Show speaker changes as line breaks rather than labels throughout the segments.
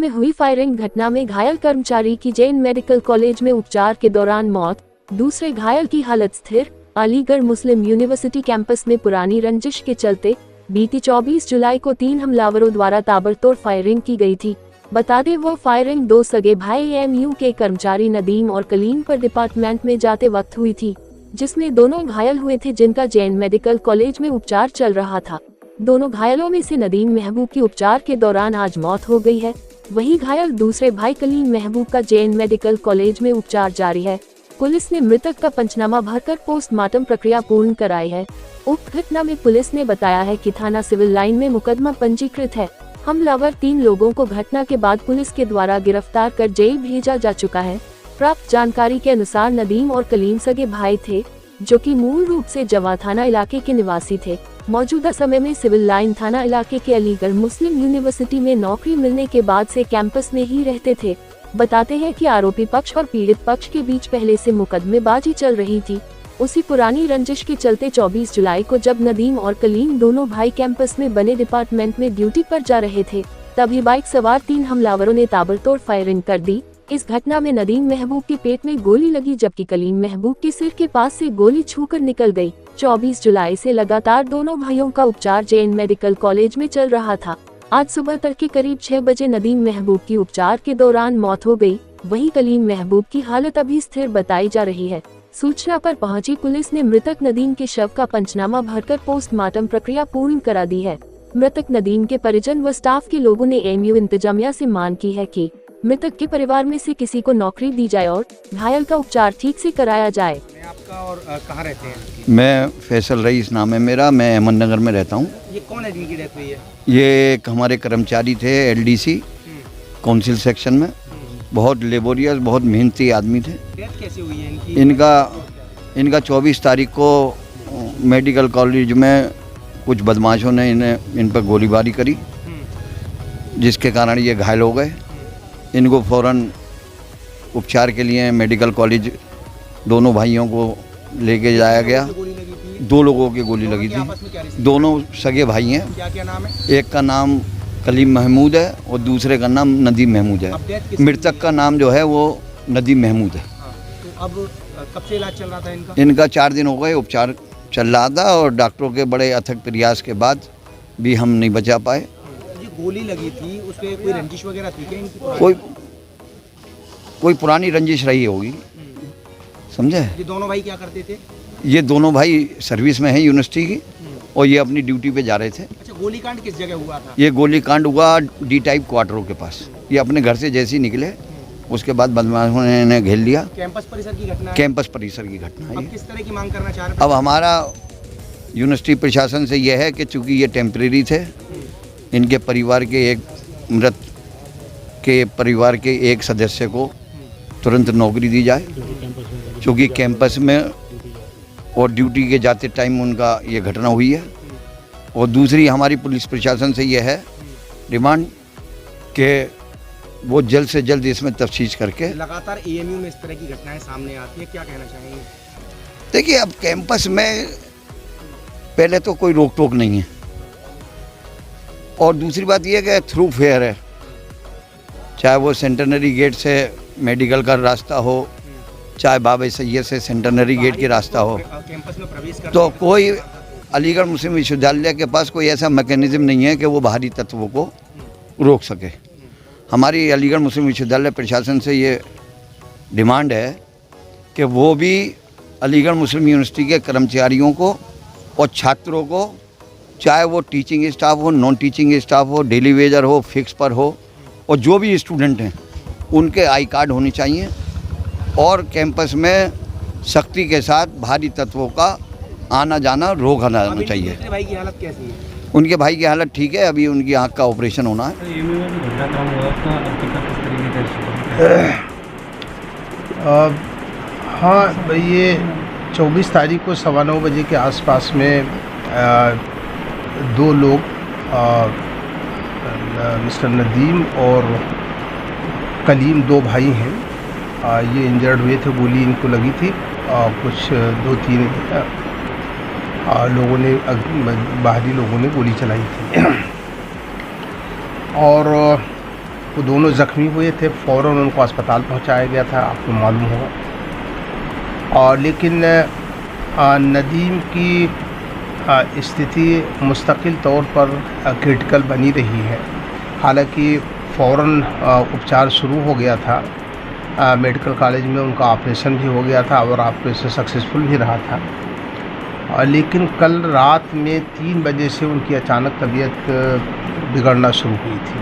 में हुई फायरिंग घटना में घायल कर्मचारी की जैन मेडिकल कॉलेज में उपचार के दौरान मौत, दूसरे घायल की हालत स्थिर। अलीगढ़ मुस्लिम यूनिवर्सिटी कैंपस में पुरानी रंजिश के चलते बीती 24 जुलाई को 3 हमलावरों द्वारा ताबड़तोड़ फायरिंग की गई थी। बता दें वो फायरिंग 2 सगे भाई एएमयू के कर्मचारी नदीम और कलीम पर डिपार्टमेंट में जाते वक्त हुई थी, जिसमें दोनों घायल हुए थे जिनका जैन मेडिकल कॉलेज में उपचार चल रहा था। दोनों घायलों में से नदीम महबूब की उपचार के दौरान आज मौत हो गई है। वहीं घायल दूसरे भाई कलीम महबूब का जैन मेडिकल कॉलेज में उपचार जारी है। पुलिस ने मृतक का पंचनामा भरकर पोस्टमार्टम प्रक्रिया पूर्ण कराई है। उक्त घटना में पुलिस ने बताया है कि थाना सिविल लाइन में मुकदमा पंजीकृत है। हमलावर 3 लोगों को घटना के बाद पुलिस के द्वारा गिरफ्तार कर जेल भेजा जा चुका है। प्राप्त जानकारी के अनुसार नदीम और कलीम सगे भाई थे, जो कि मूल रूप से जवा थाना इलाके के निवासी थे। मौजूदा समय में सिविल लाइन थाना इलाके के अलीगढ़ मुस्लिम यूनिवर्सिटी में नौकरी मिलने के बाद से कैंपस में ही रहते थे। बताते हैं कि आरोपी पक्ष और पीड़ित पक्ष के बीच पहले से मुकदमेबाजी चल रही थी। उसी पुरानी रंजिश के चलते 24 जुलाई को जब नदीम और कलीम दोनों भाई कैंपस में बने डिपार्टमेंट में ड्यूटी पर जा रहे थे, तभी बाइक सवार 3 हमलावरों ने ताबड़तोड़ फायरिंग कर दी। इस घटना में नदीम महबूब के पेट में गोली लगी, जबकि कलीम महबूब के सिर के पास से गोली छूकर निकल गई। 24 जुलाई से लगातार दोनों भाइयों का उपचार जैन मेडिकल कॉलेज में चल रहा था। आज सुबह तड़के करीब 6 बजे नदीम महबूब की उपचार के दौरान मौत हो गई। वहीं कलीम महबूब की हालत अभी स्थिर बताई जा रही है। सूचना पर पहुंची पुलिस ने मृतक नदीम के शव का पंचनामा भरकर पोस्टमार्टम प्रक्रिया पूर्ण करा दी है। मृतक नदीम के परिजन व स्टाफ के लोगों ने एएमयू इंतजामिया से मांग की है कि मृतक के परिवार में से किसी को नौकरी दी जाए और घायल का उपचार ठीक से कराया जाए।
आपका और कहाँ रहते हैं?
मैं फैसल रईस नाम है मेरा, मैं अहमदनगर में रहता हूँ।
ये कौन है जिनकी डेथ हुई है?
ये एक हमारे कर्मचारी थे एलडीसी काउंसिल सेक्शन में, बहुत लेबोरियस, बहुत मेहनती आदमी थे।
डेथ कैसे हुई है इनकी?
इनका 24 तारीख को मेडिकल कॉलेज में कुछ बदमाशों ने इन पर गोलीबारी करी, जिसके कारण ये घायल हो गए। इनको फौरन उपचार के लिए मेडिकल कॉलेज दोनों भाइयों को लेके जाया गया। 2 लोगों की गोली लगी थी। दोनों सगे भाई हैं।
क्या नाम है?
एक का नाम कलीम महमूद है और दूसरे का नाम नदीम महमूद है। मृतक का नाम जो है वो नदीम महमूद है।
तो अब कब से इलाज चल रहा था इनका?
इनका 4 दिन हो गए उपचार चल रहा था और डॉक्टरों के बड़े अथक प्रयास के बाद भी हम नहीं बचा पाए।
गोली लगी थी, उसपे कोई रंजिश वगैरह थी क्या इनकी?
कोई पुरानी रंजिश रही होगी, समझे?
ये दोनों भाई क्या करते थे?
ये दोनों भाई सर्विस में हैं यूनिवर्सिटी की और ये अपनी ड्यूटी पे जा रहे थे।
अच्छा, गोलीकांड किस जगह हुआ था?
ये गोलीकांड हुआ डी टाइप क्वार्टरों के पास। ये अपने घर से जैसे ही निकले उसके बाद बदमाशों ने इन्हें घेर लिया।
कैंपस परिसर की घटना है?
कैंपस परिसर की घटना है।
अब किस तरह की मांग करना चाह रहे हैं?
अब हमारा यूनिवर्सिटी प्रशासन से यह है कि चूँकि ये टेम्परेरी थे, इनके परिवार के मृत के परिवार के एक सदस्य को तुरंत नौकरी दी जाए, क्योंकि कैंपस में और ड्यूटी के जाते टाइम उनका ये घटना हुई है। और दूसरी हमारी पुलिस प्रशासन से यह है डिमांड कि वो जल्द से जल्द इसमें तफ्तीश करके।
लगातार एएमयू में इस तरह की घटनाएं सामने आती है, क्या कहना चाहेंगे?
देखिए, अब कैंपस में पहले तो कोई रोक टोक नहीं है और दूसरी बात यह है कि थ्रू फेयर है, चाहे वो सेंटेनरी गेट से मेडिकल का रास्ता हो, चाहे बाबा सैयद से सेंटेनरी गेट की रास्ता हो,
कैंपस में प्रवेश
तो कोई अलीगढ़ मुस्लिम विश्वविद्यालय के पास कोई ऐसा मैकेनिज्म नहीं है कि वो बाहरी तत्वों को रोक सके। हमारी अलीगढ़ मुस्लिम विश्वविद्यालय प्रशासन से ये डिमांड है कि वो भी अलीगढ़ मुस्लिम यूनिवर्सिटी के कर्मचारियों को और छात्रों को, चाहे वो टीचिंग स्टाफ हो, नॉन टीचिंग स्टाफ हो, डेली वेजर हो, फिक्स पर हो, और जो भी स्टूडेंट हैं उनके आई कार्ड होने चाहिए और कैंपस में सख्ती के साथ भारी तत्वों का आना जाना रोका जाना चाहिए।
दूसरे भाई की हालत कैसी है?
उनके भाई की हालत ठीक है, अभी उनकी आँख का ऑपरेशन होना है।
हाँ भाई, ये 24 तारीख को 9:15 बजे के आसपास में 2 लोग मिस्टर नदीम और कलीम 2 भाई हैं, ये इंजर्ड हुए थे। गोली इनको लगी थी। कुछ 2-3 लोगों ने, बाहरी लोगों ने गोली चलाई थी और वो दोनों ज़ख्मी हुए थे, फ़ौरन उनको अस्पताल पहुंचाया गया था, आपको मालूम होगा। और लेकिन नदीम की स्थिति मुस्तकिल तौर पर क्रिटिकल बनी रही है। हालांकि फ़ौरन उपचार शुरू हो गया था, मेडिकल कॉलेज में उनका ऑपरेशन भी हो गया था और ऑपरेशन सक्सेसफुल भी रहा था। लेकिन कल रात में 3 बजे से उनकी अचानक तबीयत बिगड़ना शुरू हुई थी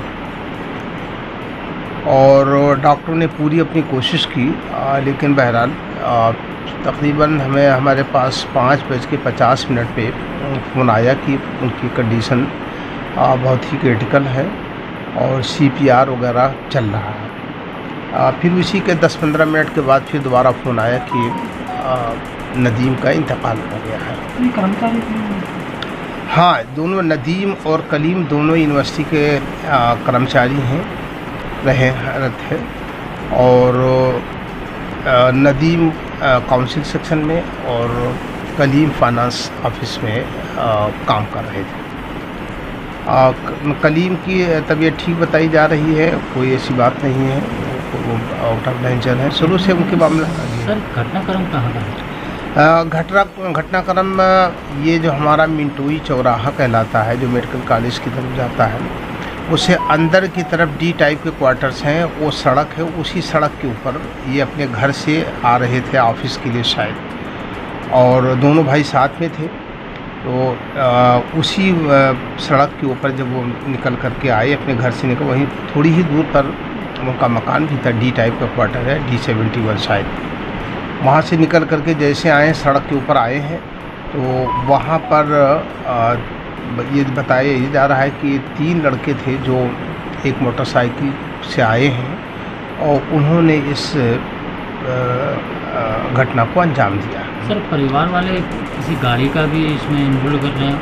और डॉक्टरों ने पूरी अपनी कोशिश की, लेकिन बहरहाल तकरीबन हमारे पास 5:50 पे फ़ोन आया कि उनकी कंडीशन बहुत ही क्रिटिकल है और CPR वगैरह चल रहा है। फिर उसी के 10-15 मिनट के बाद फिर दोबारा फ़ोन आया कि नदीम का इंतकाल हो गया है।
कर्मचारी
हाँ, दोनों नदीम और कलीम दोनों यूनिवर्सिटी के कर्मचारी हैं, रहते हैं। और नदीम काउंसिल सेक्शन में और कलीम फाइनेंस ऑफिस में काम कर रहे थे। कलीम की तबीयत ठीक बताई जा रही है, कोई ऐसी बात नहीं है, वो आउट ऑफ डेंजर है। शुरू से उनके मामला
सर घटनाक्रम कहाँ का है?
घटनाक्रम ये जो हमारा मिंटोई चौराहा कहलाता है, जो मेडिकल कॉलेज की तरफ जाता है, उससे अंदर की तरफ D टाइप के क्वार्टर्स हैं, वो सड़क है, उसी सड़क के ऊपर ये अपने घर से आ रहे थे ऑफिस के लिए शायद, और दोनों भाई साथ में थे। तो उसी सड़क के ऊपर जब वो निकल करके आए, अपने घर से निकल, वहीं थोड़ी ही दूर पर उनका मकान भी था, D टाइप का क्वार्टर है, D71 शायद। वहाँ से निकल करके जैसे आए, सड़क के ऊपर आए हैं, तो वहाँ पर ये बताया जा रहा है कि 3 लड़के थे जो एक मोटरसाइकिल से आए हैं और उन्होंने इस घटना को अंजाम दिया।
सर परिवार वाले किसी गाड़ी का भी इसमें इन्वॉल्व कर रहे हैं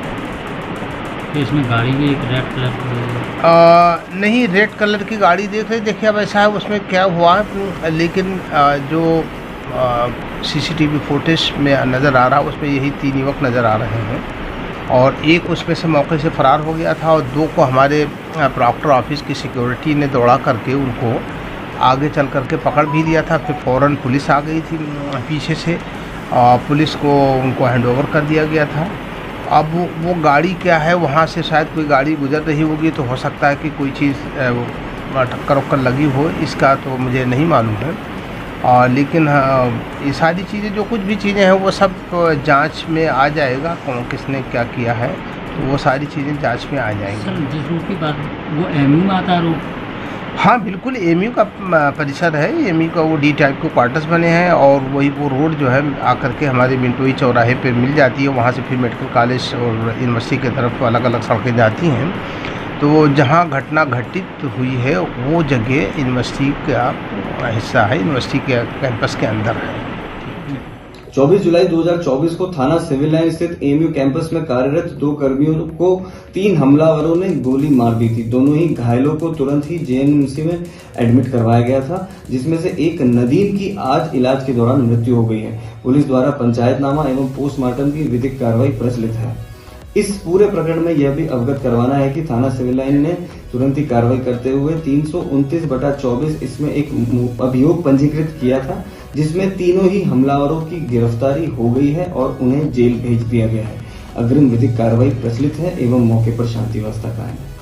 कि इसमें गाड़ी भी एक रेड कलर की?
नहीं, रेड कलर की गाड़ी देखिए अब ऐसा है, उसमें क्या हुआ, लेकिन जो CCTV फुटेज में नज़र आ रहा है, उसमें यही 3 युवक नज़र आ रहे हैं और एक उसमें से मौके से फ़रार हो गया था और 2 को हमारे प्रॉक्टर ऑफिस की सिक्योरिटी ने दौड़ा करके उनको आगे चल करके पकड़ भी लिया था। फिर फ़ौरन पुलिस आ गई थी पीछे से, पुलिस को उनको हैंडओवर कर दिया गया था। अब वो गाड़ी क्या है, वहाँ से शायद कोई गाड़ी गुजर रही होगी, तो हो सकता है कि कोई चीज़ टक्कर वक्कर लगी हो, इसका तो मुझे नहीं मालूम है। लेकिन ये सारी चीज़ें, जो कुछ भी चीज़ें हैं, वो सब जांच में आ जाएगा, कौन किसने क्या किया है, तो वो सारी चीज़ें जांच में आ जाएंगी।
सर जिस रोड की बात, वो MU में आता है रोड?
हाँ बिल्कुल, MU का परिसर है, MU का वो D टाइप के क्वार्टर्स बने हैं और वही वो रोड जो है आकर के हमारे मिंटोई चौराहे पे मिल जाती है। वहाँ से फिर मेडिकल कॉलेज और यूनिवर्सिटी की तरफ अलग अलग सड़कें जाती हैं। तो जहाँ घटना घटित हुई है वो जगह यूनिवर्सिटी का हिस्सा है, यूनिवर्सिटी के कैंपस के अंदर है।
24 जुलाई 2024 को थाना सिविल लाइन स्थित MU कैंपस में कार्यरत 2 कर्मियों को 3 हमलावरों ने गोली मार दी थी। दोनों ही घायलों को तुरंत ही JNMC में एडमिट करवाया गया था, जिसमें से एक नदीम की आज इलाज के दौरान मृत्यु हो गई है। पुलिस द्वारा पंचायतनामा एवं पोस्टमार्टम की विधिक कार्रवाई प्रचलित है। इस पूरे प्रकरण में यह भी अवगत करवाना है कि थाना सिविल लाइन ने तुरंत ही कार्रवाई करते हुए 329/24 इसमें एक अभियोग पंजीकृत किया था, जिसमें तीनों ही हमलावरों की गिरफ्तारी हो गई है और उन्हें जेल भेज दिया गया है। अग्रिम विधिक कार्रवाई प्रचलित है एवं मौके पर शांति व्यवस्था कायम है।